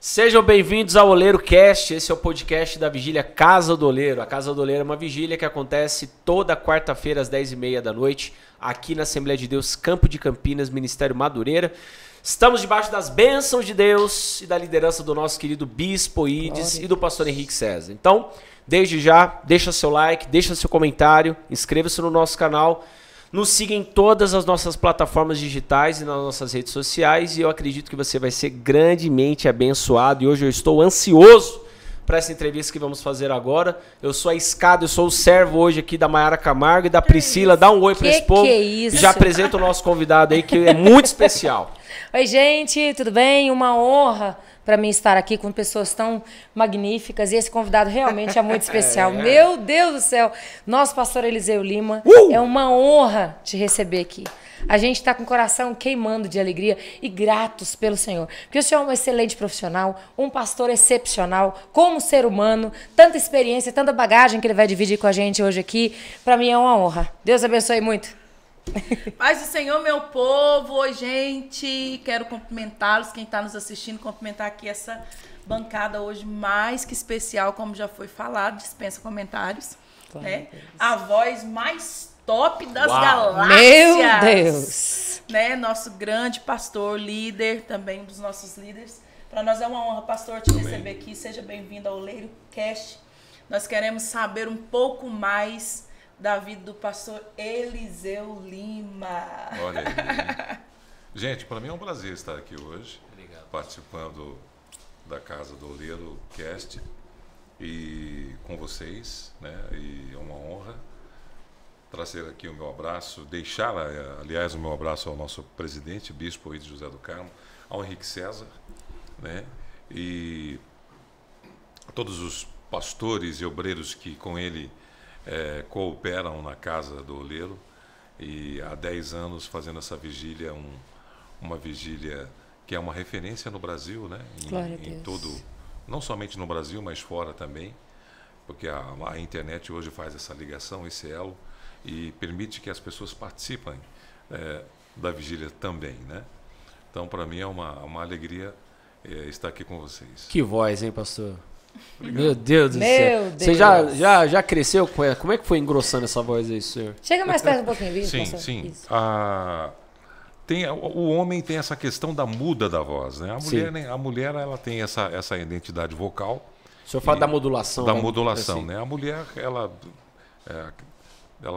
Sejam bem-vindos ao Oleiro Cast, esse é o podcast da vigília Casa do Oleiro. A Casa do Oleiro é uma vigília que acontece toda quarta-feira às 10h30 da noite, aqui na Assembleia de Deus, Campo de Campinas, Ministério Madureira. Estamos debaixo das bênçãos de Deus e da liderança do nosso querido Bispo Ides e do pastor Henrique César. Então, desde já, deixa seu like, deixa seu comentário, inscreva-se no nosso canal. Nos siga em todas as nossas plataformas digitais e nas nossas redes sociais e eu acredito que você vai ser grandemente abençoado. E hoje eu estou ansioso para essa entrevista que vamos fazer agora. Eu sou a escada, eu sou o servo hoje aqui da Mayara Camargo e da Priscila. Dá um oi para esse povo. Que é isso? Já apresento o nosso convidado aí, que é muito especial. Oi, gente, tudo bem? Uma honra para mim estar aqui com pessoas tão magníficas e esse convidado realmente é muito especial. Meu Deus do céu! Nosso pastor Eliseu Lima, é uma honra te receber aqui. A gente está com o coração queimando de alegria e gratos pelo Senhor. Porque o Senhor é um excelente profissional, um pastor excepcional, como ser humano, tanta experiência, tanta bagagem que ele vai dividir com a gente hoje aqui. Para mim é uma honra. Deus abençoe muito. Paz do Senhor, meu povo. Oi, gente. Quero cumprimentá-los, quem está nos assistindo, cumprimentar aqui essa bancada hoje mais que especial, como já foi falado, dispensa comentários. Né? A voz mais top das galáxias. Meu Deus! Né? Nosso grande pastor, líder, também um dos nossos líderes. Para nós é uma honra, pastor, te receber aqui. Seja bem-vindo ao Oleiro Cast. Nós queremos saber um pouco mais da vida do pastor Eliseu Lima. Olha aí. Gente, para mim é um prazer estar aqui hoje. Obrigado. Participando da Casa do Oleiro Cast e com vocês, né? E é uma honra trazer aqui o meu abraço, deixar, aliás, o meu abraço ao nosso presidente, Bispo Ides José do Carmo, ao Henrique César, né? E a todos os pastores e obreiros que com ele cooperam na Casa do Oleiro, e há 10 anos fazendo essa vigília, uma vigília que é uma referência no Brasil, né? Em todo, não somente no Brasil, mas fora também, porque a internet hoje faz essa ligação, esse elo, e permite que as pessoas participem da vigília também, né? Então, para mim é uma alegria estar aqui com vocês. Que voz, hein, pastor? Obrigado. Meu Deus do céu. Meu Deus. Você já cresceu com ela? Como é que foi engrossando essa voz aí, senhor? Chega mais perto um pouquinho, viu? Sim. O homem tem essa questão da muda da voz, né? A mulher ela tem essa identidade vocal. O senhor fala da modulação. Da modulação, assim, né? A mulher, ela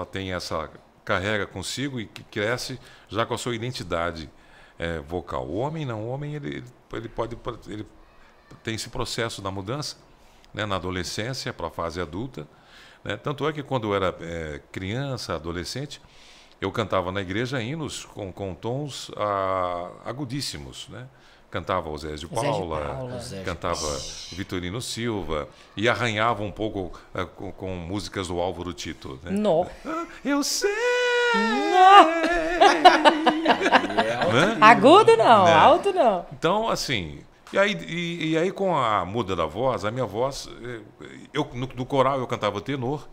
tem carrega consigo e cresce já com a sua identidade vocal. O homem não. O homem, ele tem esse processo da mudança, né, na adolescência para a fase adulta, né? Tanto é que quando eu era criança, adolescente, eu cantava na igreja hinos com tons agudíssimos, né? Cantava Osés de Paula, cantava Vitorino Silva e arranhava um pouco com músicas do Álvaro Tito, né? Eu sei. Né? Agudo não, né? alto não. Então, assim, e aí com a muda da voz, a minha voz, no coral eu cantava tenor,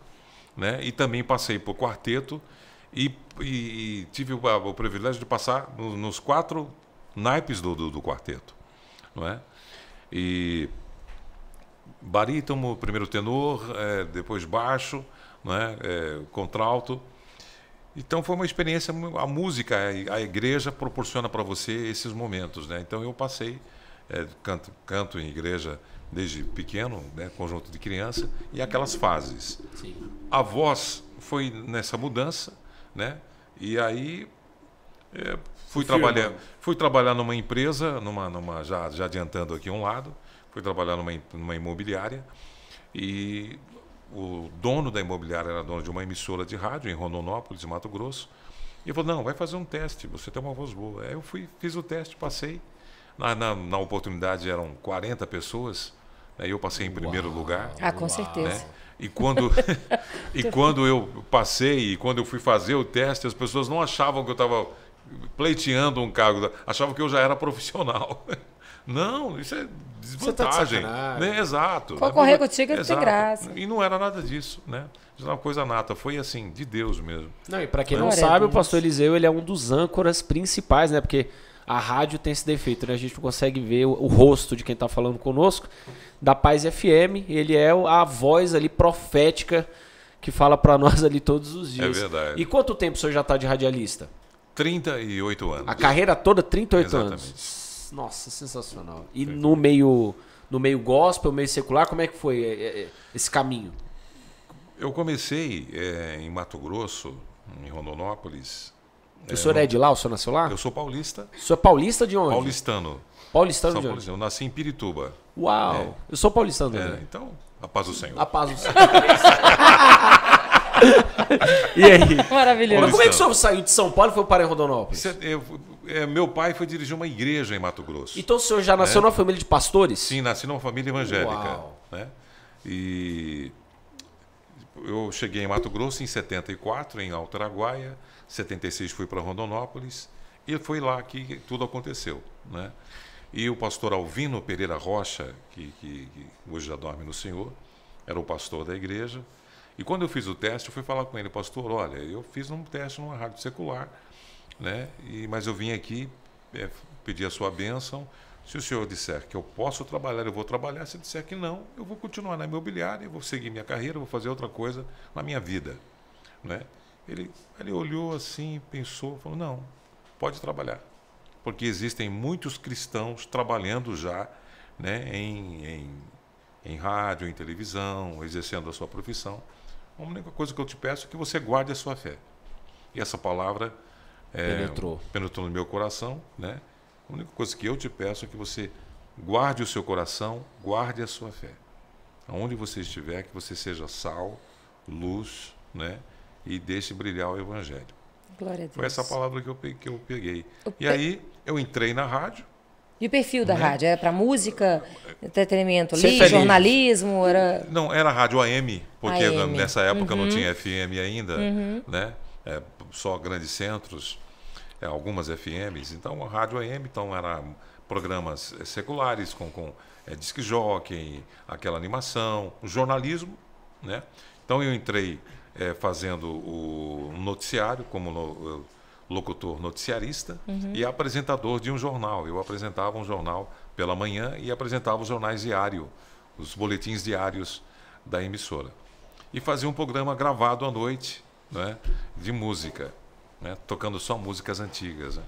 né? E também passei por quarteto e tive o privilégio de passar nos 4 naipes do quarteto, não é? E barítono, primeiro tenor, depois baixo, não é? Contralto. Então foi uma experiência, a música, a igreja proporciona para você esses momentos, né? Então eu passei, canto em igreja desde pequeno, né? Conjunto de criança, e aquelas fases. Sim. A voz foi nessa mudança, né? E aí fui trabalhar numa empresa, já adiantando aqui um lado, fui trabalhar numa imobiliária, e o dono da imobiliária era dono de uma emissora de rádio em Rondonópolis, Mato Grosso, e ele falou: não, vai fazer um teste, você tem uma voz boa. Aí eu fiz o teste, passei. Na oportunidade eram 40 pessoas, né, e eu passei em primeiro lugar. Com certeza. Né? E quando eu passei e quando eu fui fazer o teste, as pessoas não achavam que eu estava pleiteando um cargo, achavam que eu já era profissional. Não, isso é desvantagem. Né? Exato. Concorrer contigo é ter graça. E não era nada disso, né? Isso era uma coisa nata, foi assim, de Deus mesmo. Não, e para quem não sabe, o pastor Eliseu, ele é um dos âncoras principais, né? Porque a rádio tem esse defeito, né? A gente não consegue ver o rosto de quem está falando conosco. Da Paz FM, ele é a voz ali profética que fala para nós ali todos os dias. É verdade. E quanto tempo o senhor já está de radialista? 38 anos. A carreira toda, 38 Exatamente. anos. Nossa, sensacional. E no meio gospel, meio secular, como é que foi esse caminho? Eu comecei em Mato Grosso, em Rondonópolis. O senhor é de lá? O senhor nasceu lá? Eu sou paulista. O senhor é paulista de onde? Paulistano. Paulistano São de onde? paulistano. Eu nasci em Pirituba. Uau! Eu sou paulistano também. Então, a paz do Senhor. A paz do Senhor. E aí? Maravilhoso. Mas como é que o senhor saiu de São Paulo e foi para Rondonópolis? Meu pai foi dirigir uma igreja em Mato Grosso. Então o senhor já nasceu numa família de pastores? Sim, nasci numa família evangélica. Uau. Né? E eu cheguei em Mato Grosso em 74, em Alto Araguaia. 76 fui para Rondonópolis. E foi lá que tudo aconteceu. Né? E o pastor Alvino Pereira Rocha, que hoje já dorme no Senhor, era o pastor da igreja. E quando eu fiz o teste, eu fui falar com ele, pastor, olha, eu fiz um teste numa rádio secular, né? Mas eu vim aqui pedir a sua bênção. Se o senhor disser que eu posso trabalhar, eu vou trabalhar. Se disser que não, eu vou continuar na imobiliária, eu vou seguir minha carreira, eu vou fazer outra coisa na minha vida. Né? Ele olhou assim, pensou, falou, não, pode trabalhar. Porque existem muitos cristãos trabalhando já, né, em rádio, em televisão, exercendo a sua profissão. A única coisa que eu te peço é que você guarde a sua fé. E essa palavra penetrou no meu coração. Né? A única coisa que eu te peço é que você guarde o seu coração, guarde a sua fé. Aonde você estiver, que você seja sal, luz, né? E deixe brilhar o Evangelho. Glória a Deus. Foi essa palavra que eu peguei. E aí eu entrei na rádio. E o perfil da rádio? Era para música, entretenimento ali, Sertanejo. jornalismo? Era... Não, era rádio AM, porque AM. nessa época não tinha FM ainda, né? Só grandes centros, algumas FMs. Então, a rádio AM, então, era programas seculares, com disc jockey, aquela animação, o jornalismo, né? Então, eu entrei fazendo o noticiário como locutor noticiarista e apresentador de um jornal. Eu apresentava um jornal pela manhã e apresentava os jornais diários, os boletins diários da emissora. E fazia um programa gravado à noite, né, de música, né, tocando só músicas antigas. Né.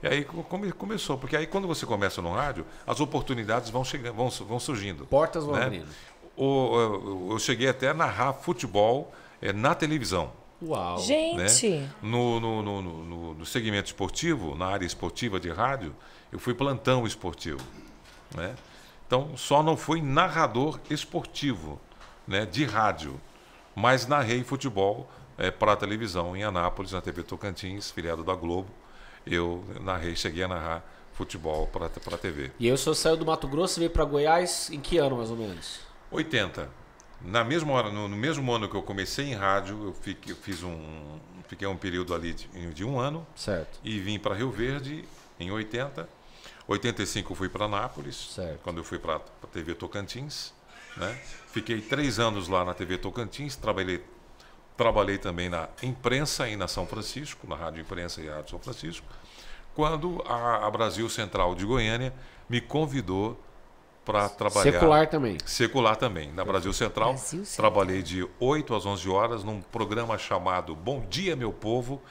E aí começou, porque aí quando você começa no rádio, as oportunidades vão surgindo. Portas vão né. abrindo. Eu cheguei até a narrar futebol na televisão. Uau. Gente! Né? No segmento esportivo, na área esportiva de rádio, eu fui plantão esportivo. Né? Então, só não fui narrador esportivo, né, de rádio, mas narrei futebol para a televisão em Anápolis, na TV Tocantins, filiado da Globo. Eu cheguei a narrar futebol para a TV. E aí o senhor saiu do Mato Grosso e veio para Goiás em que ano, mais ou menos? 80. Na mesma hora, no mesmo ano que eu comecei em rádio, fiquei um período ali de um ano. Certo. E vim para Rio Verde em 80. 85 eu fui para Anápolis, certo. Quando eu fui para a TV Tocantins. Né? Fiquei 3 anos lá na TV Tocantins, trabalhei também na imprensa e na São Francisco, na Rádio Imprensa e Rádio São Francisco, quando a Brasil Central de Goiânia me convidou para trabalhar... Secular também. Na Brasil Central, trabalhei de 8 às 11 horas num programa chamado Bom Dia, Meu Povo.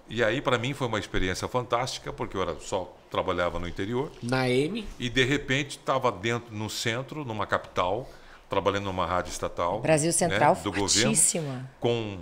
E aí, para mim, foi uma experiência fantástica, porque eu só trabalhava no interior. Na M. E, de repente, estava no centro, numa capital, trabalhando numa rádio estatal. Brasil Central, né, do fortíssima. governo, com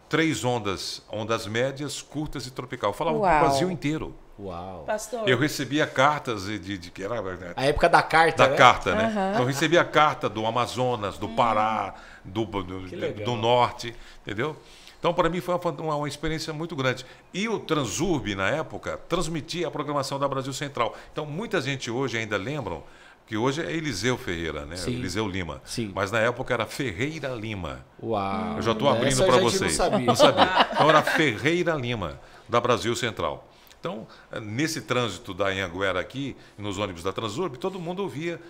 3 ondas médias, curtas e tropical. Eu falava Uau. para o Brasil inteiro. Uau. Pastor. Eu recebia cartas que era a época da carta, da né? carta, né? Então, eu recebia carta do Amazonas, do Pará, do Norte, entendeu? Então, para mim, foi uma experiência muito grande. E o Transurb, na época, transmitia a programação da Brasil Central. Então, muita gente hoje ainda lembram que hoje é Eliseu Ferreira, né? Sim. Eliseu Lima. Sim. Mas na época era Ferreira Lima. Uau. Eu já estou abrindo para vocês. Não sabia. Então era Ferreira Lima, da Brasil Central. Então, nesse trânsito da Anhanguera aqui, nos ônibus da Transurb, todo mundo ouvia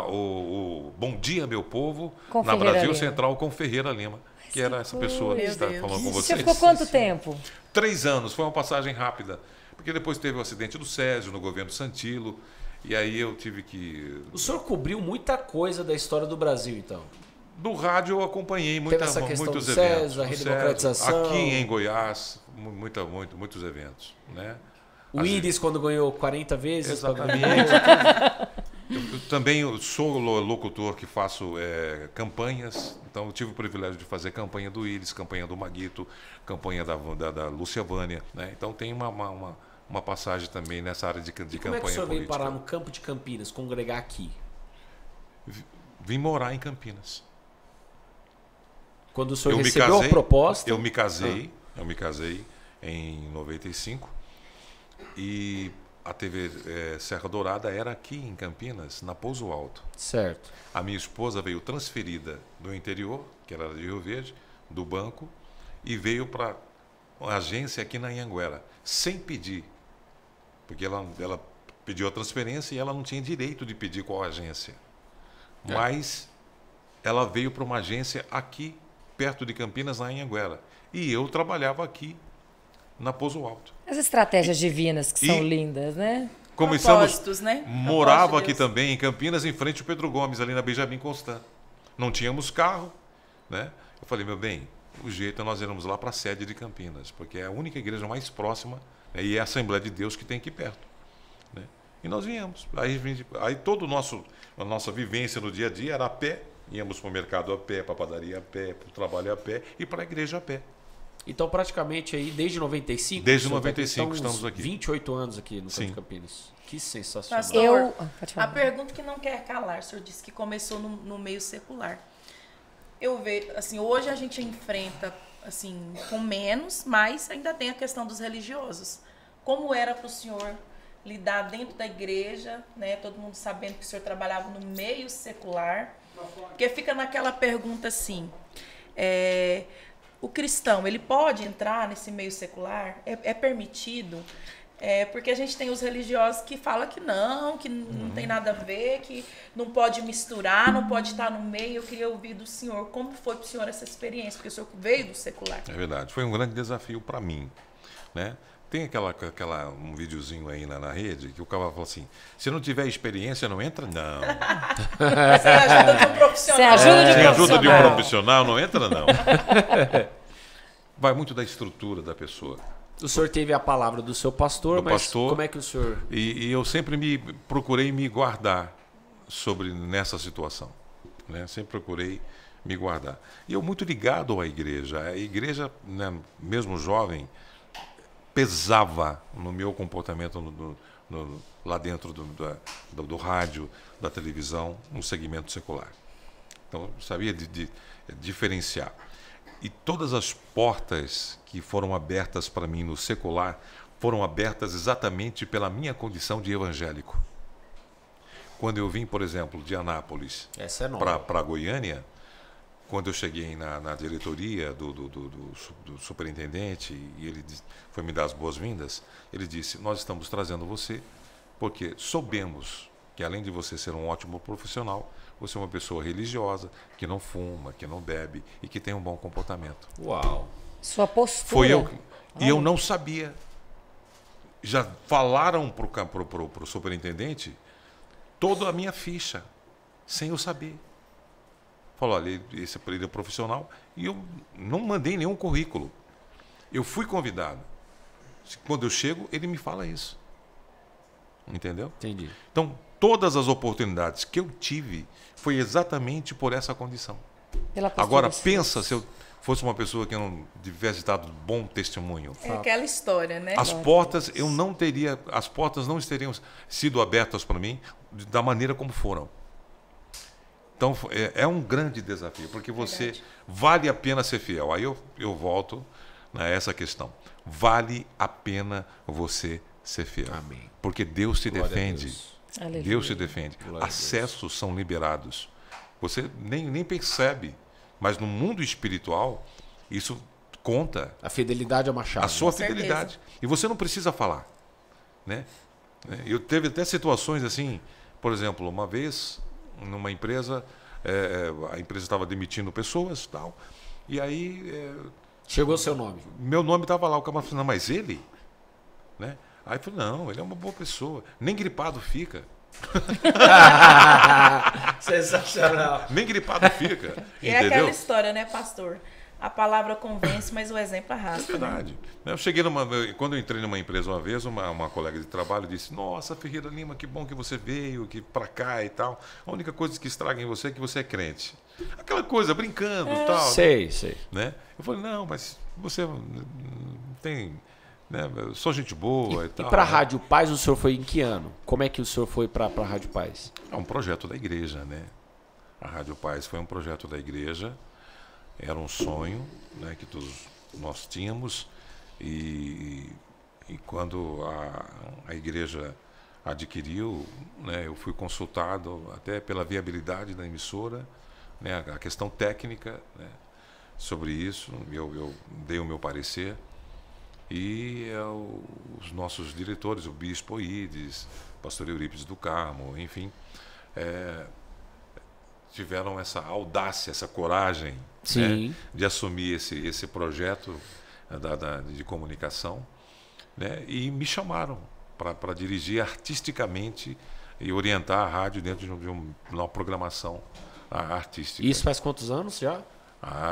o Bom Dia, Meu Povo, com na Ferreira Brasil Lima. Central com Ferreira Lima, que era essa pessoa que está falando com Você vocês. ficou quanto tempo? 3 anos, foi uma passagem rápida. Porque depois teve o acidente do Césio, no governo Santilo, e aí eu tive que... O senhor cobriu muita coisa da história do Brasil, então? Do rádio eu acompanhei Teve essa questão muitos do eventos. Césio, a redemocratização. Aqui em Goiás, muitos eventos, né? O Íris, quando ganhou 40 vezes. Exatamente. Eu também sou locutor que faço campanhas, então eu tive o privilégio de fazer campanha do Íris, campanha do Maguito, campanha da Lúcia Vânia, né? Então tem uma passagem também nessa área de campanha política. Como é que o senhor veio parar no campo de Campinas, congregar aqui? Vim morar em Campinas. Quando o senhor recebeu a proposta... Eu me casei em 95 e a TV Serra Dourada era aqui em Campinas, na Pouso Alto. Certo. A minha esposa veio transferida do interior, que era de Rio Verde, do banco, e veio para uma agência aqui na Anhanguera, sem pedir. Porque ela pediu a transferência e ela não tinha direito de pedir qual agência. Mas ela veio para uma agência aqui, perto de Campinas, na Anhanguera. E eu trabalhava aqui, na Pouso Alto. As estratégias divinas que são lindas, né? Propósitos, né? Morava aqui também, em Campinas, em frente ao Pedro Gomes, ali na Benjamin Constant. Não tínhamos carro, né? Eu falei, meu bem, o jeito é nós irmos lá para a sede de Campinas, porque é a única igreja mais próxima, né? E é a Assembleia de Deus que tem aqui perto, né? E nós viemos. Aí toda a nossa vivência no dia a dia era a pé. Íamos para o mercado a pé, para a padaria a pé, para o trabalho a pé e para a igreja a pé. Então, praticamente aí, desde 95? Desde 95 estamos aqui. 28 anos aqui no Campo de Campinas. Que sensacional. Pastor, a pergunta que não quer calar, o senhor disse que começou no meio secular. Eu vejo, assim, hoje a gente enfrenta, assim, com menos, mas ainda tem a questão dos religiosos. Como era para o senhor lidar dentro da igreja, né? Todo mundo sabendo que o senhor trabalhava no meio secular. Porque fica naquela pergunta assim, o cristão, ele pode entrar nesse meio secular? É permitido? Porque a gente tem os religiosos que falam que não tem nada a ver, que não pode misturar, não pode estar no meio. Eu queria ouvir do senhor, como foi para o senhor essa experiência? Porque o senhor veio do secular. É verdade, foi um grande desafio para mim, né? Tem um videozinho aí na rede que o cara fala assim, se não tiver experiência, não entra, não. Você ajuda de um profissional. Sem ajuda de um profissional, não entra, não. Vai muito da estrutura da pessoa. O senhor teve a palavra do seu pastor, como é que o senhor... E eu sempre procurei me guardar nessa situação, né? Sempre procurei me guardar. E eu muito ligado à igreja. A igreja, né, mesmo jovem, pesava no meu comportamento lá dentro do rádio, da televisão, no segmento secular. Então, eu sabia de diferenciar. E todas as portas que foram abertas para mim no secular foram abertas exatamente pela minha condição de evangélico. Quando eu vim, por exemplo, de Anápolis para Goiânia, quando eu cheguei na diretoria do superintendente e ele foi me dar as boas-vindas, ele disse, nós estamos trazendo você porque soubemos que além de você ser um ótimo profissional, você é uma pessoa religiosa, que não fuma, que não bebe e que tem um bom comportamento. Uau! Sua postura. Foi eu. E eu não sabia. Já falaram pro superintendente toda a minha ficha, sem eu saber. Falou, olha, esse é profissional. E eu não mandei nenhum currículo. Eu fui convidado. Quando eu chego, ele me fala isso. Entendeu? Entendi. Então, todas as oportunidades que eu tive foi exatamente por essa condição. Agora, pensa se eu fosse uma pessoa que não tivesse dado bom testemunho. É aquela história, né? As portas não teriam sido abertas para mim da maneira como foram. Então, é um grande desafio, porque você vale a pena ser fiel. Aí eu volto a essa questão. Vale a pena você ser fiel. Amém. Porque Deus te defende. Deus te defende. Glória Acessos são liberados. Você nem percebe, mas no mundo espiritual, isso conta. A fidelidade é uma chave. A sua fidelidade. E você não precisa falar, né? Eu teve até situações assim, por exemplo, uma vez, numa empresa, a empresa estava demitindo pessoas, tal, e aí... Chegou o seu nome. Meu nome estava lá, o cara falou, não, mas ele... Né? Aí eu falei, não, ele é uma boa pessoa. Nem gripado fica. Sensacional. Nem gripado fica. E é aquela história, né, pastor? A palavra convence, mas o exemplo arrasta. É verdade. Né? Quando eu entrei numa empresa uma vez, uma colega de trabalho disse, nossa, Ferreira Lima, que bom que você veio pra cá e tal. A única coisa que estraga em você é que você é crente. Aquela coisa, brincando e tal. Sei. Né? Eu falei, não, mas você tem... Né? Eu sou gente boa e tal. E para a né? Rádio Paz, o senhor foi em que ano? Como é que o senhor foi para a Rádio Paz? É um projeto da igreja, né? A Rádio Paz foi um projeto da igreja. Era um sonho, né, que todos nós tínhamos. E quando a igreja adquiriu, né, eu fui consultado até pela viabilidade da emissora, né, a questão técnica, né, sobre isso. Eu dei o meu parecer. E os nossos diretores, o Bispo Ides, o pastor Eurípides do Carmo, enfim, tiveram essa audácia, essa coragem, né, de assumir esse projeto de comunicação, né, e me chamaram para dirigir artisticamente e orientar a rádio dentro de uma programação artística. Isso faz quantos anos já?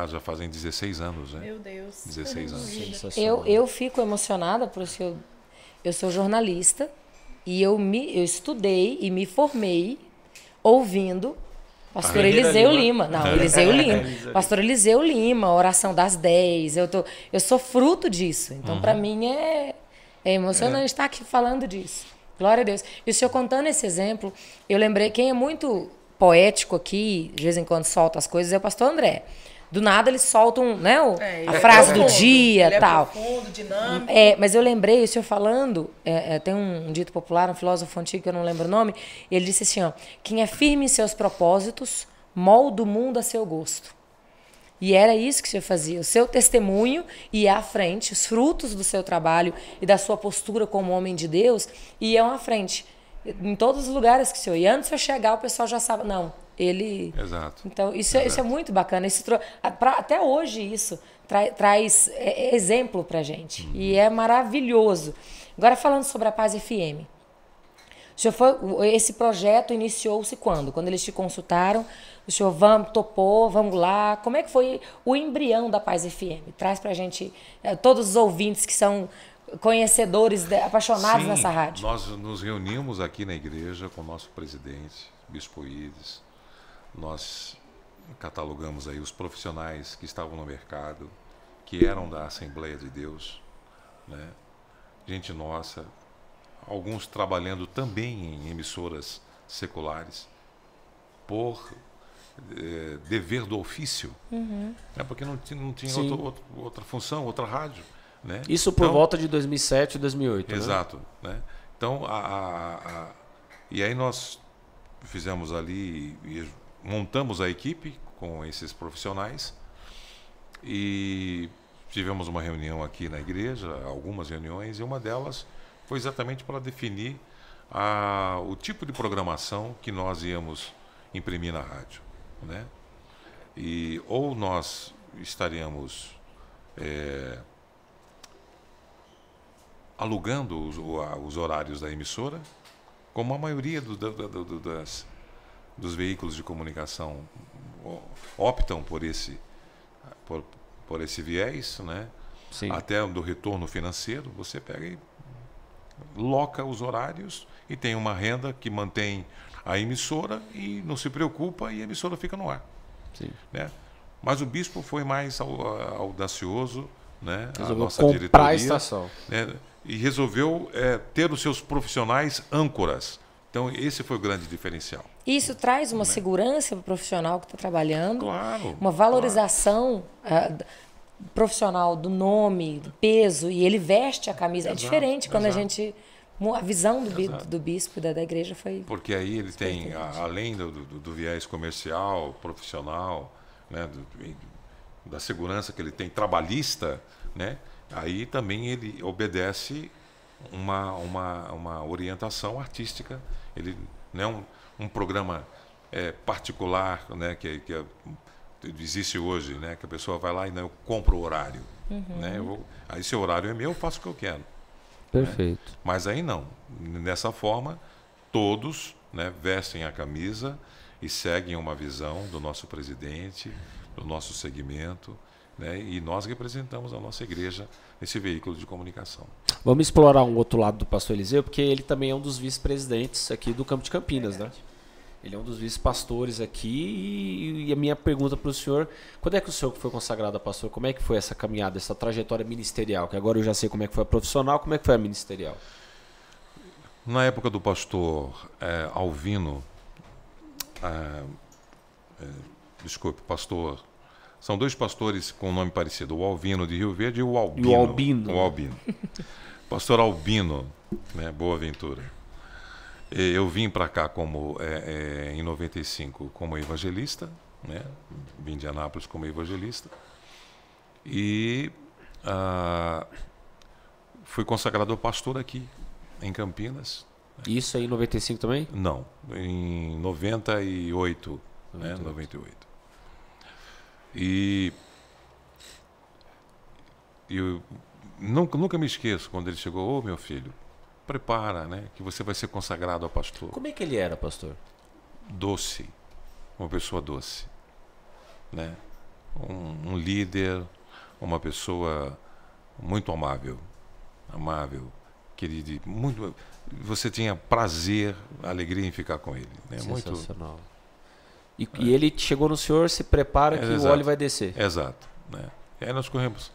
Já fazem 16 anos, né? Meu Deus. 16 anos. Eu fico emocionada porque eu sou jornalista e eu estudei e me formei ouvindo pastor Eliseu Lima. Não, Eliseu Lima. Pastor Eliseu Lima, Oração das 10. Eu sou fruto disso. Então, para mim, é emocionante estar aqui falando disso. Glória a Deus. E o senhor contando esse exemplo, eu lembrei, quem é muito poético aqui, de vez em quando solta as coisas, é o pastor André. Do nada eles soltam, né, a frase do dia e tal. Profundo, dinâmico. Mas eu lembrei, o senhor falando, tem um dito popular, um filósofo antigo que eu não lembro o nome, e ele disse assim, ó, quem é firme em seus propósitos, molda o mundo a seu gosto. E era isso que o senhor fazia, o seu testemunho ia à frente, os frutos do seu trabalho e da sua postura como homem de Deus iam à frente. Em todos os lugares que o senhor ia. Antes de eu chegar, o pessoal já sabe, não, ele... Exato. Então, isso é muito bacana. Até hoje, isso traz exemplo pra gente. E é maravilhoso. Agora, falando sobre a Paz FM. Esse projeto iniciou-se quando? Quando eles te consultaram, o senhor topou, vamos lá. Como é que foi o embrião da Paz FM? Traz pra gente, todos os ouvintes que são conhecedores, apaixonados nessa rádio. Nós nos reunimos aqui na igreja com o nosso presidente, Bispo Ides. Nós catalogamos aí os profissionais que estavam no mercado, que eram da Assembleia de Deus, né? Gente nossa, alguns trabalhando também em emissoras seculares, por dever do ofício, né? Porque não tinha outra função, outra rádio. Né? Isso por volta de 2007 e 2008. Exato. Né? Então, e aí nós fizemos ali, montamos a equipe com esses profissionais e tivemos uma reunião aqui na igreja, algumas reuniões, e uma delas foi exatamente para definir o tipo de programação que nós íamos imprimir na rádio. Né? Ou nós estaríamos... alugando os horários da emissora, como a maioria dos veículos de comunicação optam por esse viés, né? Sim. Até do retorno financeiro, você pega e loca os horários e tem uma renda que mantém a emissora e não se preocupa e a emissora fica no ar. Sim. Né? Mas o bispo foi mais audacioso, né? Resolveu a nossa comprar diretoria, a estação. Né? E resolveu ter os seus profissionais âncoras. Então, esse foi o grande diferencial. Isso traz uma segurança para o profissional que está trabalhando, Claro. uma valorização profissional do nome, do peso, e ele veste a camisa. É diferente quando a gente... A visão do bispo e da igreja foi... Porque aí ele tem, além do viés comercial, profissional, né, da segurança que ele tem trabalhista, né, aí também ele obedece uma orientação artística. Ele não é um programa particular, né, que existe hoje, né, que a pessoa vai lá e eu compro o horário. Né, aí se o horário é meu, eu faço o que eu quero. Perfeito. Né? Mas aí não. Nessa forma, todos, né, vestem a camisa e seguem uma visão do nosso presidente, do nosso segmento, né, e nós representamos a nossa igreja nesse veículo de comunicação. Vamos explorar um outro lado do pastor Eliseu, porque ele também é um dos vice-presidentes aqui do Campo de Campinas, né? Ele é um dos vice-pastores aqui e a minha pergunta para o senhor, quando é que o senhor foi consagrado a pastor? Como é que foi essa caminhada, essa trajetória ministerial? Que agora eu já sei como é que foi a profissional, como é que foi a ministerial? Na época do pastor Alvino, desculpe, pastor... São dois pastores com nome parecido, o Alvino de Rio Verde e o Albino. E o Albino. O Albino. Pastor Albino, né, Boaventura. Eu vim para cá como, em 95 como evangelista, né, vim de Anápolis como evangelista, e fui consagrado pastor aqui, em Campinas. Isso aí em 95 também? Não, em 98. 98. E eu nunca me esqueço quando ele chegou, meu filho, prepara, né, que você vai ser consagrado a pastor. Como é que ele era, pastor? Doce, uma pessoa doce, né? Um líder, uma pessoa muito amável, querido, muito. Você tinha prazer, alegria em ficar com ele, né? Sensacional. E ele chegou no senhor, se prepara que o óleo vai descer. Exato. Né? E aí nós corremos.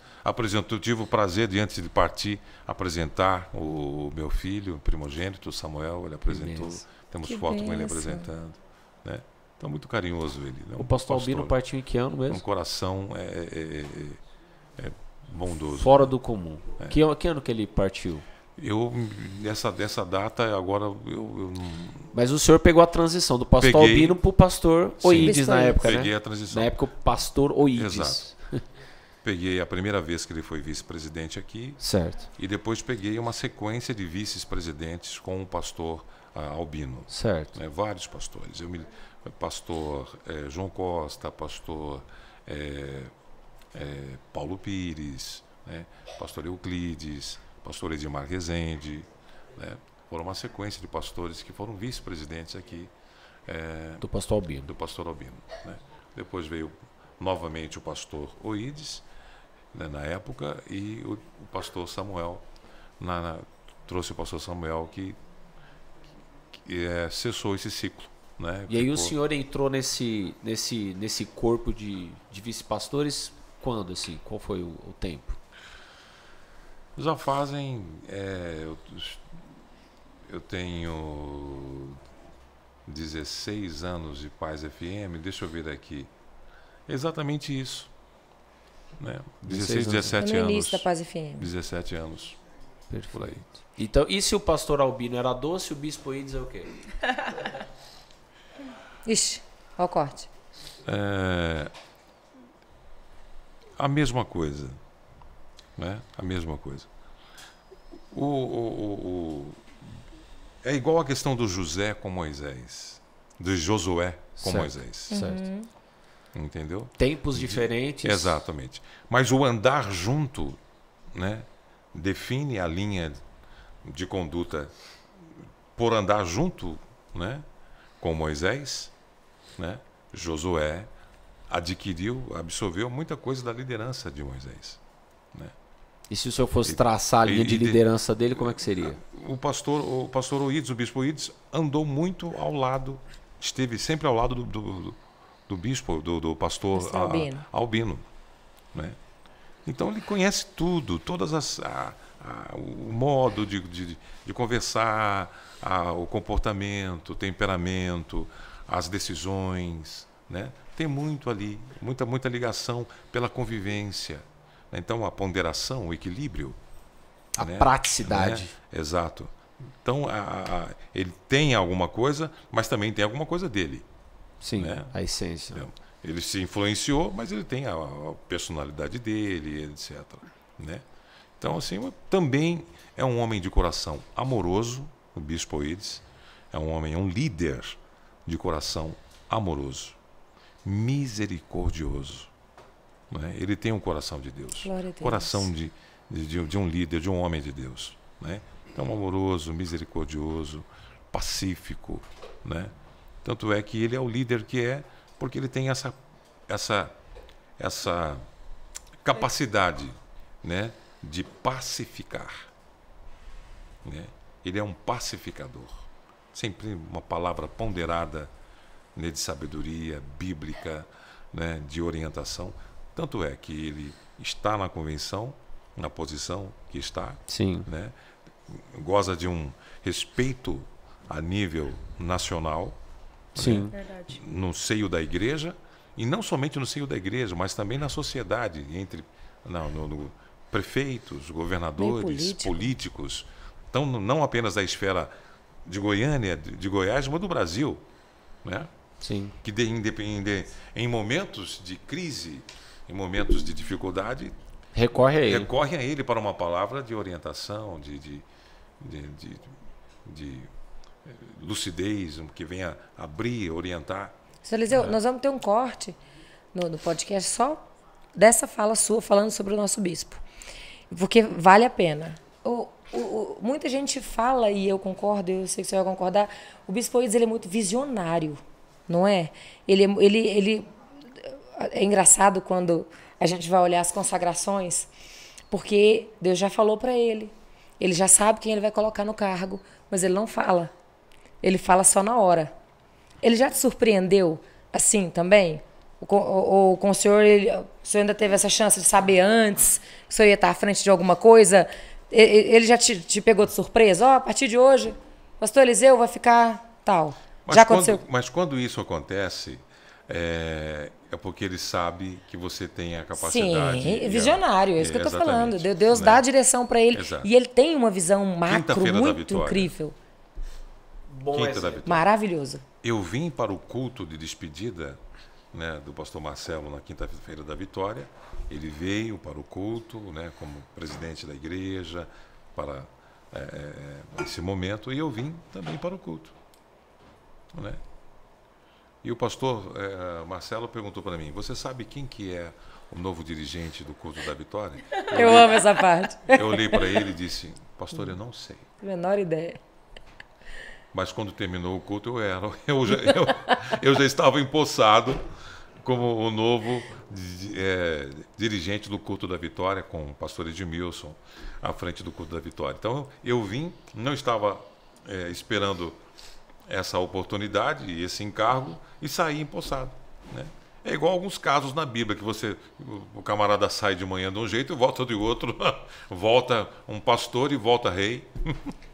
Eu tive o prazer de, antes de partir, apresentar o meu filho, o primogênito, Samuel, ele apresentou. Temos foto com ele apresentando. Né? Então, muito carinhoso ele. Né? O pastor Albino partiu em que ano mesmo? Um coração bondoso. Fora do comum. Que ano que ele partiu? Dessa data, agora eu não... Mas o senhor pegou a transição do pastor Albino para o pastor Oídes na época, né? Peguei a transição. Na época o pastor Oídes. Exato. Peguei a primeira vez que ele foi vice-presidente aqui. Certo. E depois peguei uma sequência de vice-presidentes com o pastor Albino. Certo. Né? Vários pastores. Pastor João Costa, pastor Paulo Pires, né? Pastor Euclides, pastor Edmar Rezende, né? Foram uma sequência de pastores que foram vice-presidentes aqui. Do pastor Albino. Do pastor Albino. Né? Depois veio novamente o pastor Oídes, né, na época, e o pastor Samuel, trouxe o pastor Samuel que cessou esse ciclo. Né? E aí o senhor entrou nesse corpo de vice-pastores quando, assim? Qual foi o tempo? Já fazem... eu tenho 16 anos de Paz FM, deixa eu ver aqui. Exatamente isso. Né? 16, 17 anos. No início da Paz FM. 17 anos. Perfeito. Por aí. Então, e se o pastor Albino era doce, o bispo Oídes é o quê? Ixi, olha o corte. A mesma coisa. Né? A mesma coisa. É igual a questão do José com Moisés. Do Josué com Moisés. Certo. Entendeu? Tempos diferentes. Exatamente. Mas o andar junto, né, define a linha de conduta por andar junto, né, com Moisés, né? Josué absorveu muita coisa da liderança de Moisés, né? E se o senhor fosse traçar a linha de liderança dele, como é que seria? O pastor Oídes, o bispo Oídes, andou muito ao lado, esteve sempre ao lado do bispo, do pastor Albino. Né? Então ele conhece tudo, o modo de conversar, o comportamento, o temperamento, as decisões. Né? Tem muito ali, muita ligação pela convivência. Então a ponderação, o equilíbrio. A né? praticidade. Né? Exato. Então ele tem alguma coisa, mas também tem alguma coisa dele. Sim, né? A essência. Ele se influenciou, mas ele tem a personalidade dele, etc. Né? Então, assim, também é um homem de coração amoroso, o bispo Oídes. É um líder de coração amoroso, misericordioso. Né? Ele tem um coração de Deus. Glória a Deus. Coração de um líder, de um homem de Deus. né? Então, amoroso, misericordioso, pacífico, né? Tanto é que ele é o líder que é, porque ele tem essa capacidade, né, de pacificar, né? Ele é um pacificador. Sempre uma palavra ponderada, né, de sabedoria bíblica, né, de orientação. Tanto é que ele está na convenção, na posição que está, Sim. né, goza de um respeito a nível nacional, Sim. Verdade. no seio da igreja, e não somente no seio da igreja, mas também na sociedade, entre no prefeitos, governadores, políticos, então não apenas da esfera de Goiânia, de Goiás, mas do Brasil, né? Sim. Que em momentos de crise, em momentos de dificuldade, Recorre a ele. recorrem a ele para uma palavra de orientação, de lucidez, que venha abrir, orientar. Seu Eliseu, nós vamos ter um corte no podcast só dessa fala sua falando sobre o nosso bispo. Porque vale a pena. Muita gente fala, e eu concordo, eu sei que você vai concordar, o bispo Eudes, ele é muito visionário, não é? Ele é engraçado quando a gente vai olhar as consagrações, porque Deus já falou para ele. Ele já sabe quem ele vai colocar no cargo, mas ele não fala. Ele fala só na hora. Ele já te surpreendeu assim também? Ou com o senhor, o senhor ainda teve essa chance de saber antes que o senhor ia estar à frente de alguma coisa? Ele já te pegou de surpresa? Ó, a partir de hoje, pastor Eliseu vai ficar tal. Já aconteceu? Mas quando isso acontece, é porque ele sabe que você tem a capacidade. Sim, visionário, é isso que eu estou falando. Deus, né, dá a direção para ele. Exato. E ele tem uma visão macro muito incrível. Bom Quinta da exemplo. Vitória. Maravilhoso. Eu vim para o culto de despedida, né, do pastor Marcelo na quinta-feira da Vitória. Ele veio para o culto, né, como presidente da igreja, para esse momento, e eu vim também para o culto, né? E o pastor Marcelo perguntou para mim: você sabe quem que é o novo dirigente do culto da Vitória? Eu amo essa parte. Eu olhei para ele e disse: pastor, eu não sei. Menor ideia. Mas quando terminou o culto, eu já estava empossado como o novo dirigente do culto da Vitória, com o pastor Edmilson à frente do culto da Vitória. Então eu vim, não estava esperando essa oportunidade e esse encargo, e saí empossado, né? É igual alguns casos na Bíblia, que o camarada sai de manhã de um jeito e volta de outro, volta um pastor e volta rei.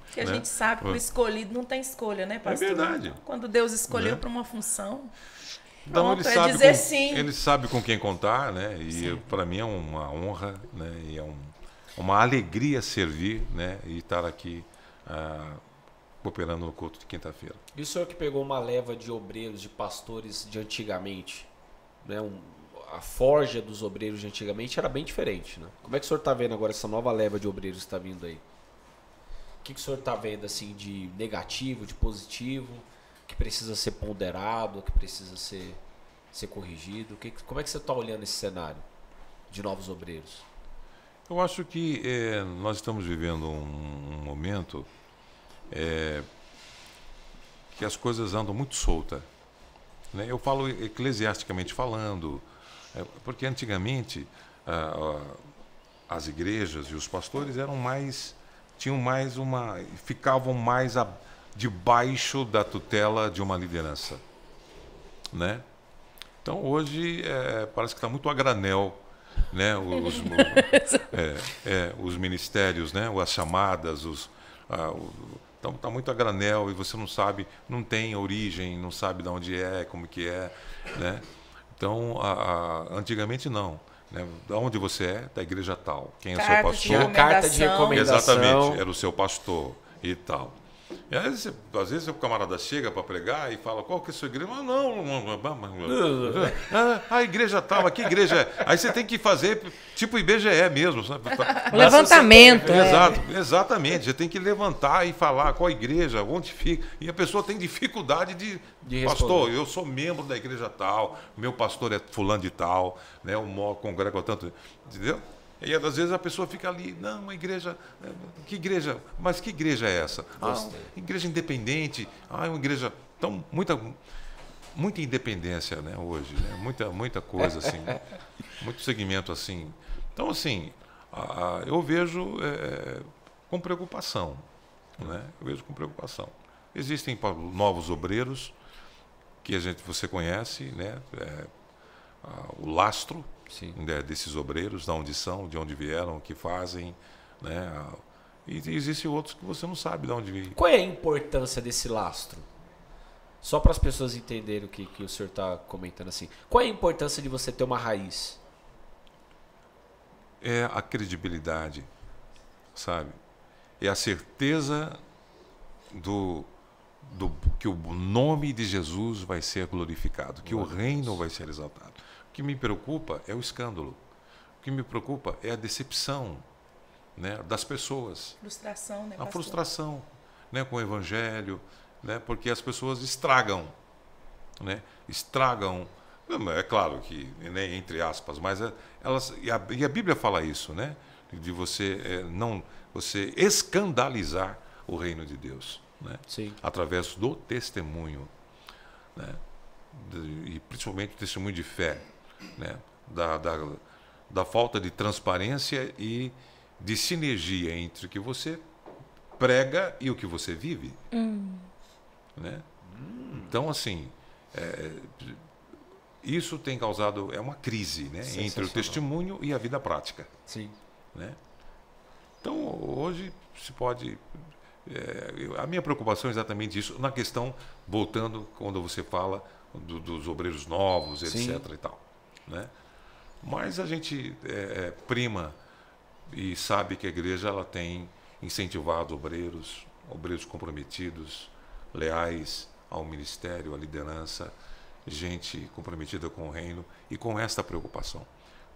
Porque a gente sabe que o escolhido não tem escolha, né, pastor? É verdade. Quando Deus escolheu, né, para uma função, então pronto, dizer sim. Ele sabe com quem contar, né? E para mim é uma honra, né? E é uma alegria servir, né? E estar aqui cooperando no culto de quinta-feira. E o senhor que pegou uma leva de obreiros, de pastores de antigamente, né? A forja dos obreiros de antigamente era bem diferente, né? Como é que o senhor está vendo agora essa nova leva de obreiros que está vindo aí? O que o senhor está vendo assim de negativo, de positivo, que precisa ser ponderado, que precisa ser corrigido? Como é que você está olhando esse cenário de novos obreiros? Eu acho que nós estamos vivendo um momento que as coisas andam muito soltas, né? Eu falo eclesiasticamente falando, porque antigamente as igrejas e os pastores ficavam mais debaixo da tutela de uma liderança, né? Então hoje parece que está muito a granel, né? Os ministérios, né? As chamadas, então está muito a granel, e você não sabe, não tem origem, não sabe de onde como que é, né? Então antigamente não, né? Da onde você é? Da igreja tal. Quem é o seu pastor? Carta de recomendação. Exatamente, era o seu pastor e tal. E aí, às vezes o camarada chega para pregar e fala: qual que é a sua igreja? Ah, não. A igreja tal, que igreja é? Aí você tem que fazer tipo IBGE mesmo. Sabe? O levantamento. Exatamente. Você tem que levantar e falar qual igreja, onde fica. E a pessoa tem dificuldade de pastor, eu sou membro da igreja tal, meu pastor é fulano de tal, né? Eu congrego tanto. Entendeu? E às vezes a pessoa fica ali, não, uma igreja, que igreja, mas que igreja é essa? Igreja independente, uma igreja tão muita independência, né, hoje, né? Muita coisa assim, muito segmento assim. Então assim, eu vejo com preocupação, né? Eu vejo com preocupação. Existem novos obreiros que você conhece, né? O lastro, né, desses obreiros, de onde são, de onde vieram, o que fazem, né? E existem outros que você não sabe de onde vêm. Qual é a importância desse lastro? Só para as pessoas entenderem o que o senhor está comentando assim. Qual é a importância de você ter uma raiz? É a credibilidade, sabe? É a certeza que o nome de Jesus vai ser glorificado, que o reino vai ser exaltado. O que me preocupa é o escândalo. O que me preocupa é a decepção, né, das pessoas. Frustração, né, a pastor? frustração, né, com o evangelho, né, porque as pessoas estragam, né, estragam. É claro que, né, entre aspas, mas elas e a Bíblia fala isso, né, de você você escandalizar o reino de Deus, né, através do testemunho, né, e principalmente o testemunho de fé, né, da falta de transparência e de sinergia entre o que você prega e o que você vive, né? Então assim, isso tem causado uma crise, né, entre o testemunho e a vida prática. Sim. Né? Então hoje se pode a minha preocupação é exatamente isso, na questão, voltando quando você fala dos obreiros novos, etc. e tal, né? Mas a gente prima e sabe que a igreja ela tem incentivado obreiros comprometidos, leais ao ministério, à liderança, gente comprometida com o reino e com esta preocupação.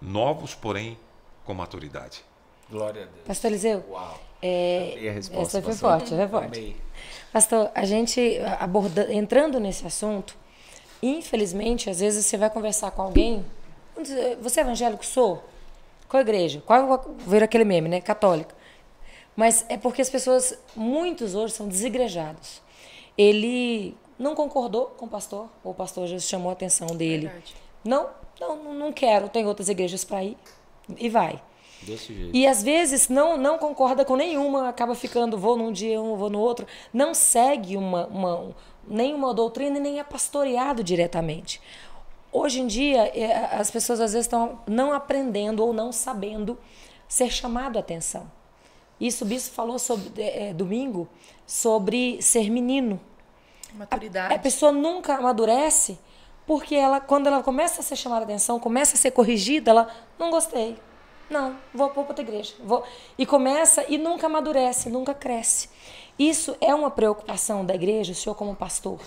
Novos, porém, com maturidade. Glória a Deus. Pastor Eliseu, Uau. essa foi forte, foi forte. Amei. Pastor, a gente entrando nesse assunto, infelizmente, às vezes você vai conversar com alguém, você é evangélico? Sou? Qual igreja? Ver aquele meme, né? Católica. Mas é porque as pessoas, muitos hoje, são desigrejados. Ele não concordou com o pastor, ou o pastor já chamou a atenção dele. Verdade. Não quero, tem outras igrejas para ir, e vai. Desse jeito. E às vezes não concorda com nenhuma, acaba ficando, vou num dia, vou no outro, não segue nenhuma doutrina e nem é pastoreado diretamente. Hoje em dia, as pessoas às vezes estão não aprendendo ou não sabendo ser chamado a atenção. Isso o bispo falou domingo sobre ser menino. Maturidade. A pessoa nunca amadurece porque quando ela começa a ser chamada a atenção, começa a ser corrigida, ela não gostei. Não, vou para outra igreja. E começa e nunca amadurece, nunca cresce. Isso é uma preocupação da igreja, o senhor como pastor.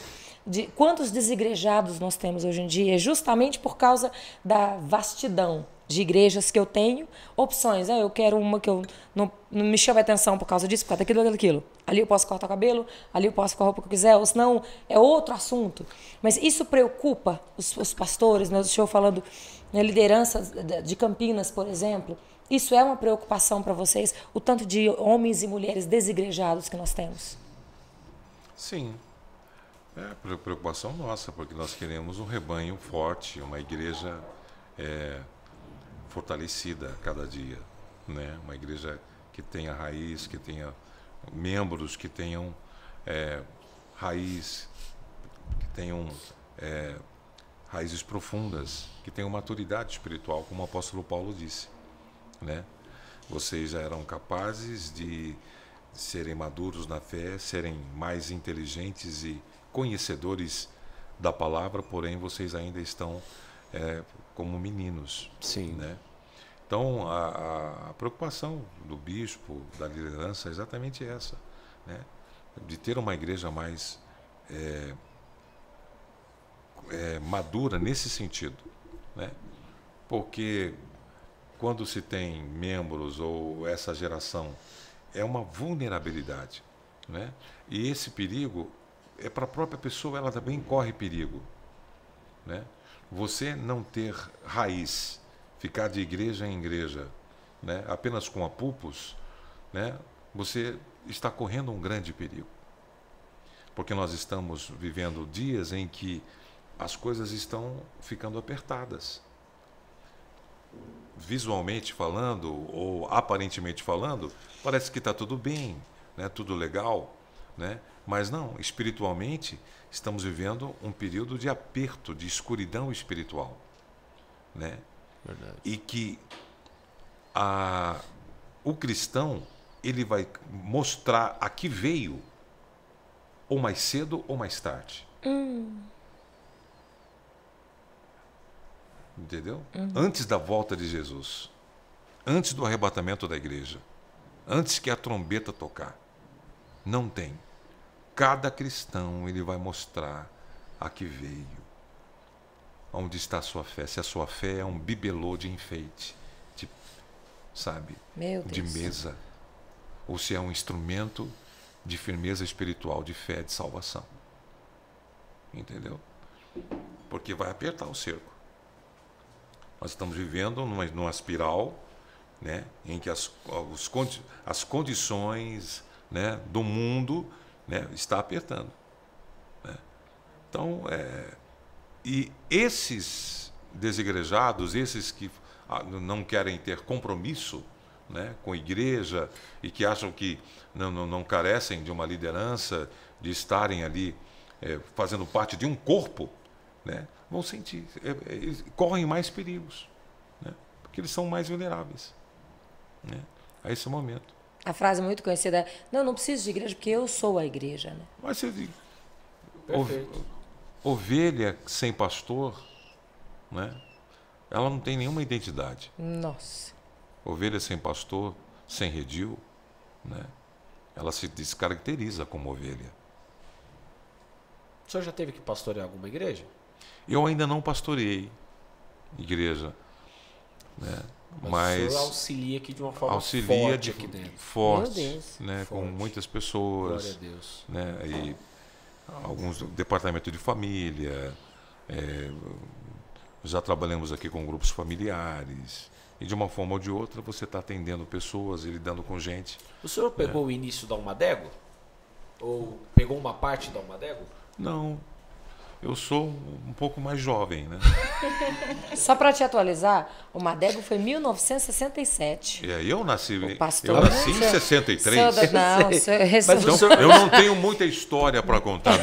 De quantos desigrejados nós temos hoje em dia, justamente por causa da vastidão de igrejas que eu tenho, opções. Eu quero uma que eu não me chama a atenção por causa disso, por causa daquilo. Ali eu posso cortar o cabelo, ali eu posso com a roupa que eu quiser, ou senão é outro assunto. Mas isso preocupa os pastores, né? O senhor falando na liderança de Campinas, por exemplo. Isso é uma preocupação para vocês, o tanto de homens e mulheres desigrejados que nós temos? Sim. É preocupação nossa, porque nós queremos um rebanho forte, uma igreja fortalecida a cada dia, né? Uma igreja que tenha raiz, que tenha membros que tenham raiz, que tenham raízes profundas, que tenham maturidade espiritual, como o apóstolo Paulo disse, né? Vocês já eram capazes de serem maduros na fé, serem mais inteligentes e conhecedores da palavra, porém vocês ainda estão como meninos. Sim. Né? Então a preocupação do bispo, da liderança é exatamente essa, né? De ter uma igreja mais madura nesse sentido, né? Porque quando se tem membros ou essa geração, é uma vulnerabilidade, né? E esse perigo é para a própria pessoa, ela também corre perigo, né? Você não ter raiz, ficar de igreja em igreja, né, apenas com apupos, né, você está correndo um grande perigo. Porque nós estamos vivendo dias em que as coisas estão ficando apertadas. Visualmente falando, ou aparentemente falando, parece que está tudo bem, né, tudo legal, né? Mas não, espiritualmente, estamos vivendo um período de aperto, de escuridão espiritual, né? Verdade. E que o cristão, ele vai mostrar a que veio, ou mais cedo ou mais tarde. Entendeu? Antes da volta de Jesus, antes do arrebatamento da igreja, antes que a trombeta tocar, não tem. Cada cristão, ele vai mostrar a que veio, onde está a sua fé. Se a sua fé é um bibelô de enfeite, sabe, Meu de Deus. mesa, ou se é um instrumento de firmeza espiritual, de fé, de salvação. Entendeu? Porque vai apertar o cerco. Nós estamos vivendo numa espiral, né, em que as condições, né, do mundo, né, está apertando, né? Então, e esses desigrejados, esses que não querem ter compromisso, né, com a igreja e que acham que não carecem de uma liderança, de estarem ali fazendo parte de um corpo, né, vão sentir, eles correm mais perigos, né, porque eles são mais vulneráveis, né, a esse momento. A frase muito conhecida é: não preciso de igreja porque eu sou a igreja, né? Mas você Perfeito. ovelha sem pastor, né, ela não tem nenhuma identidade. Nossa. Ovelha sem pastor, sem redil, né, ela se descaracteriza como ovelha. O senhor já teve que pastorear alguma igreja? Eu ainda não pastoreei igreja, né, Mas o senhor auxilia aqui de uma forma auxilia forte aqui dentro. forte, Meu Deus. né, com Forte. muitas Glória pessoas, a Deus. né, e alguns departamentos de família, já trabalhamos aqui com grupos familiares, e de uma forma ou de outra você está atendendo pessoas e lidando com gente. O senhor pegou o início da Almadego? Ou pegou uma parte da Almadego? Não, eu sou um pouco mais jovem, né? Só para te atualizar, o Madego foi em 1967. Eu nasci, O pastor, eu nasci né? em 63. Não, senhor, Mas Então, o senhor- eu não tenho muita história para contar.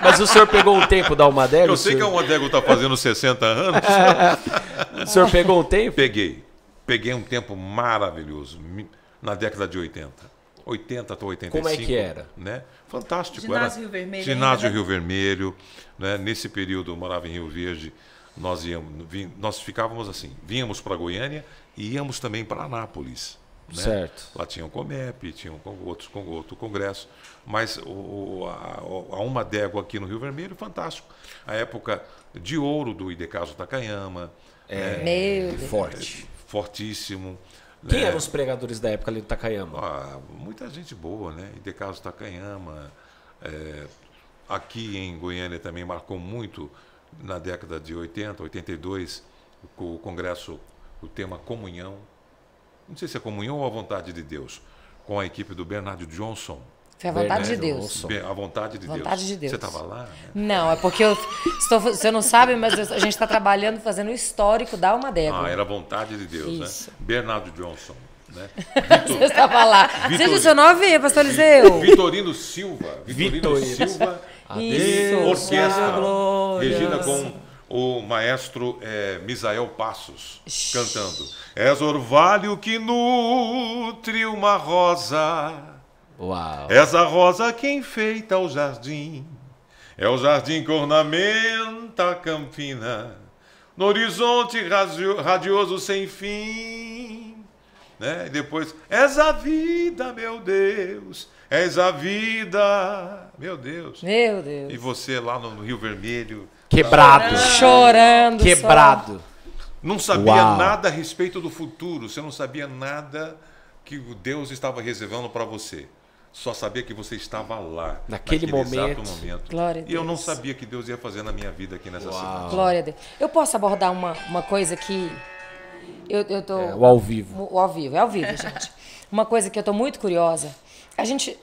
Mas o senhor pegou um tempo da Almadego? Eu sei que a Almadego está fazendo 60 anos. O senhor pegou um tempo? Peguei um tempo maravilhoso, na década de 80. 80 até 85. Como é que era? Né? Fantástico. Ginásio Rio Vermelho Ginásio ainda, né? Rio Vermelho. Né? Nesse período eu morava em Rio Verde. Nós ficávamos assim, vínhamos para Goiânia e íamos também para Anápolis. Né? Certo. Lá tinha o Comep, tinha outro congresso. Mas a Almadego aqui no Rio Vermelho, fantástico. A época de ouro do Idecaso Takayama. Meu Deus. Forte. Fortíssimo. Quem né? eram os pregadores da época ali do Takayama? Muita gente boa, né? Idecaso Takayama. Aqui em Goiânia também marcou muito, na década de 80, 82, o congresso, o tema Comunhão. Não sei se é Comunhão ou a Vontade de Deus, com a equipe do Bernardo Johnson. Foi a vontade de Bernardo Deus. Johnson. A vontade de Deus. Vontade de Deus. Você estava lá? Né? Não, é porque você não sabe, mas a gente está trabalhando, fazendo o histórico da Almadego. Era a vontade de Deus, Isso. né? Bernardo Johnson. Né? Você estava lá. Seja o seu nome, pastor Eliseu. Vitorino Silva. Vitorino. Silva. Isso, Orquestra. glória, glória. Regina com o maestro Misael Passos cantando. És orvalho que nutre uma rosa. Uau. És a rosa que enfeita o jardim. É o jardim que ornamenta a campina. No horizonte radioso sem fim. Né? E depois, és a vida, meu Deus. És a vida, meu Deus. Meu Deus. E você lá no Rio Vermelho. Quebrado. Chorando. Quebrado. Não sabia Uau. nada a respeito do futuro. Você não sabia nada que o Deus estava reservando para você. Só sabia que você estava lá. Naquele momento. Exato momento. Glória a E eu não Deus. sabia que Deus ia fazer na minha vida aqui nessa cidade. Glória a Deus. Eu posso abordar uma coisa que Eu tô... O ao vivo. O ao vivo, é ao vivo, gente. Uma coisa que eu tô muito curiosa. A gente...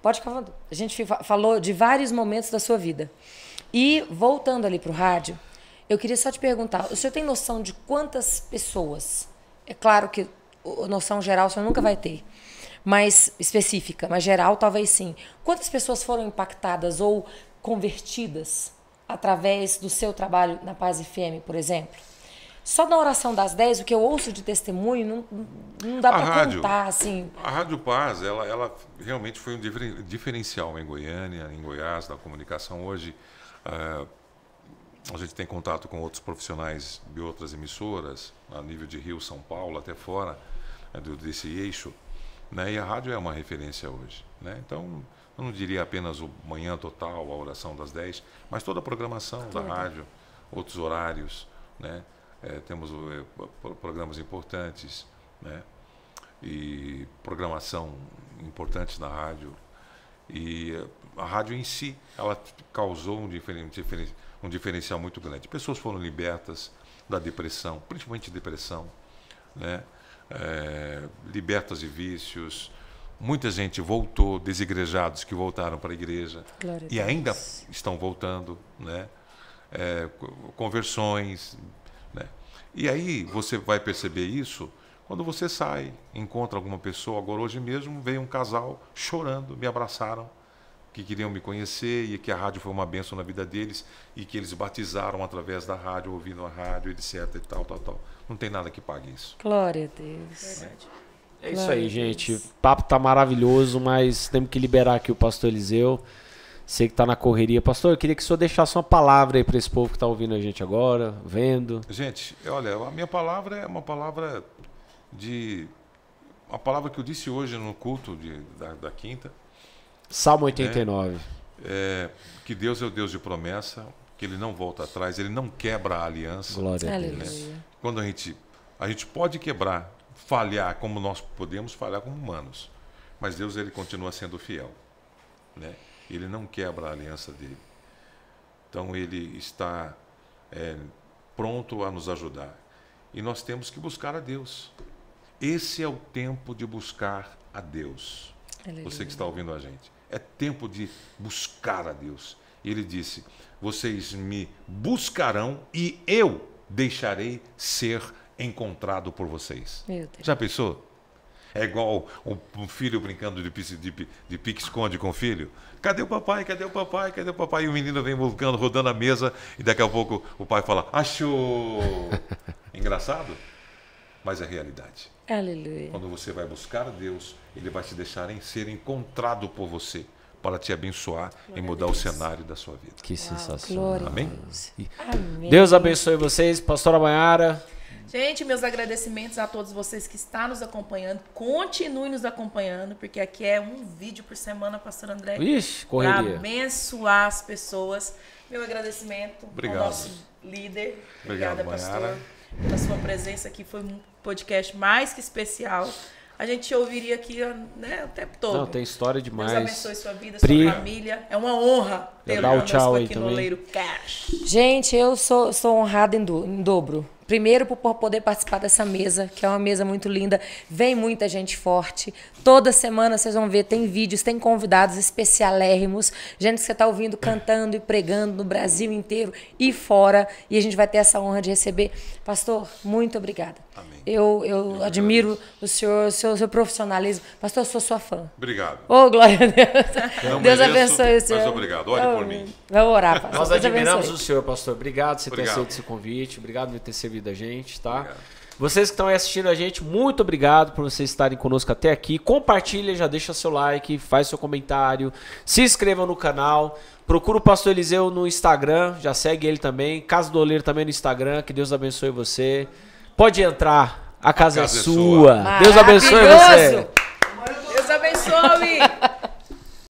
Pode ficar falando. A gente falou de vários momentos da sua vida. E, voltando ali pro rádio, eu queria só te perguntar, o senhor tem noção de quantas pessoas... É claro que a noção geral o senhor nunca vai ter, mas específica, mas geral talvez sim. Quantas pessoas foram impactadas ou convertidas através do seu trabalho na Paz FM, por exemplo? Só na oração das 10, o que eu ouço de testemunho, não dá para contar, assim. A Rádio Paz, ela realmente foi um diferencial em Goiânia, em Goiás, da comunicação. Hoje, a gente tem contato com outros profissionais de outras emissoras, a nível de Rio, São Paulo, até fora desse eixo, né? E a rádio é uma referência hoje, né? Então, eu não diria apenas o Manhã Total, a oração das 10, mas toda a programação da rádio, outros horários, né? Temos programas importantes, né? E programação importante na rádio. E a rádio em si, ela causou um diferencial muito grande. Pessoas foram libertas da depressão, principalmente depressão, né? Libertas de vícios. Muita gente voltou, desigrejados que voltaram para a igreja e ainda estão voltando, né? Conversões, né? E aí você vai perceber isso quando você sai, encontra alguma pessoa. Agora hoje mesmo veio um casal chorando, me abraçaram, que queriam me conhecer e que a rádio foi uma bênção na vida deles e que eles batizaram através da rádio, ouvindo a rádio, etc. e tal. Não tem nada que pague isso. Glória a Deus. Verdade. É isso aí, gente. O papo tá maravilhoso, mas temos que liberar aqui o pastor Eliseu. Sei que tá na correria. Pastor, eu queria que o senhor deixasse uma palavra aí para esse povo que tá ouvindo a gente agora, vendo. Gente, olha, a minha palavra é uma palavra uma palavra que eu disse hoje no culto da quinta. Salmo 89. Que Deus é o Deus de promessa, que Ele não volta atrás, Ele não quebra a aliança. Glória a Deus. Né? Quando a gente pode quebrar, falhar como nós podemos falhar como humanos, mas Deus, Ele continua sendo fiel, né? Ele não quebra a aliança dele. Então Ele está pronto a nos ajudar. E nós temos que buscar a Deus. Esse é o tempo de buscar a Deus. Aleluia. Você que está ouvindo a gente. É tempo de buscar a Deus. E Ele disse, vocês me buscarão e eu deixarei ser encontrado por vocês. Meu Deus. Já pensou? É igual um filho brincando de pique-esconde com o filho. Cadê o papai? Cadê o papai? Cadê o papai? E o menino vem rodando a mesa e daqui a pouco o pai fala, achou! Engraçado, mas é realidade. Aleluia. Quando você vai buscar a Deus, Ele vai te deixar ser encontrado por você para te abençoar e mudar o cenário da sua vida. Que sensacional. Amém? Amém. Deus abençoe vocês. Pastora Maiara. Gente, meus agradecimentos a todos vocês que estão nos acompanhando. Continue nos acompanhando, porque aqui é um vídeo por semana, pastor André. Ixi, para correria. abençoar as pessoas. Meu agradecimento Obrigado. ao nosso líder. Obrigado, Obrigada, pastor, Maiara. pela sua presença aqui. Foi um podcast mais que especial. A gente ouviria aqui, né, o tempo todo. Não, tem história demais. Deus abençoe sua vida, Pri. sua família. É uma honra tê-lo Dá o tchau conosco aí aqui no também. Oleiro Cash. Gente, eu sou honrada em dobro. Primeiro, por poder participar dessa mesa, que é uma mesa muito linda. Vem muita gente forte. Toda semana vocês vão ver, tem vídeos, tem convidados especialérrimos. Gente que você está ouvindo cantando e pregando no Brasil inteiro e fora. E a gente vai ter essa honra de receber. Pastor, muito obrigada. Amém. Eu admiro o seu profissionalismo. Pastor, eu sou sua fã. Obrigado. Oh, glória a Deus. Não Deus mereço, abençoe o senhor. mas obrigado. Ore por mim. Vamos orar, pastor. Nós Deus admiramos abençoe. o senhor, pastor. Obrigado por você ter Obrigado. aceito esse convite. Obrigado por ter servido a gente, tá? Obrigado. Vocês que estão aí assistindo a gente, muito obrigado por vocês estarem conosco até aqui. Compartilha, já deixa seu like, faz seu comentário, se inscreva no canal. Procura o pastor Eliseu no Instagram, já segue ele também. Casa do Oleiro também no Instagram, que Deus abençoe você. Pode entrar, a casa é sua. Deus abençoe você. Deus abençoe.